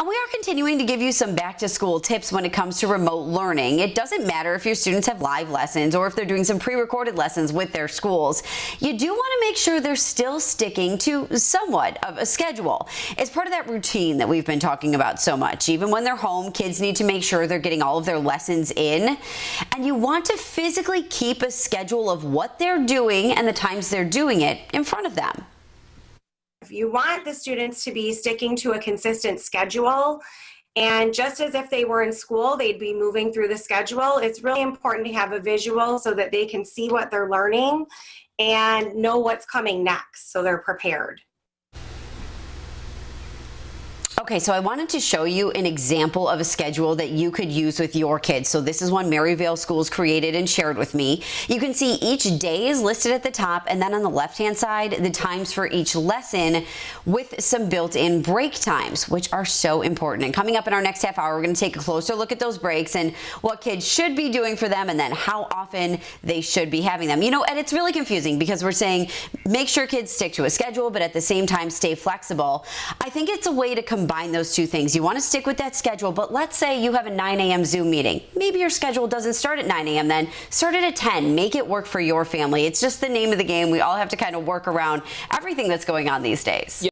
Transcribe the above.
And we are continuing to give you some back to school tips when it comes to remote learning. It doesn't matter if your students have live lessons or if they're doing some pre-recorded lessons with their schools. You do want to make sure they're still sticking to somewhat of a schedule. It's part of that routine that we've been talking about so much. Even when they're home, kids need to make sure they're getting all of their lessons in. And you want to physically keep a schedule of what they're doing and the times they're doing it in front of them. If you want the students to be sticking to a consistent schedule, and just as if they were in school, they'd be moving through the schedule, it's really important to have a visual so that they can see what they're learning and know what's coming next so they're prepared. Okay, so I wanted to show you an example of a schedule that you could use with your kids. So this is one Maryvale Schools created and shared with me. You can see each day is listed at the top, and then on the left-hand side, the times for each lesson with some built-in break times, which are so important. And coming up in our next half hour, we're going to take a closer look at those breaks and what kids should be doing for them and then how often they should be having them. You know, and it's really confusing because we're saying make sure kids stick to a schedule, but at the same time stay flexible. I think it's a way to combine those two things. You want to stick with that schedule, but let's say you have a 9 a.m. Zoom meeting. Maybe your schedule doesn't start at 9 a.m. then. Start it at 10. Make it work for your family. It's just the name of the game. We all have to kind of work around everything that's going on these days.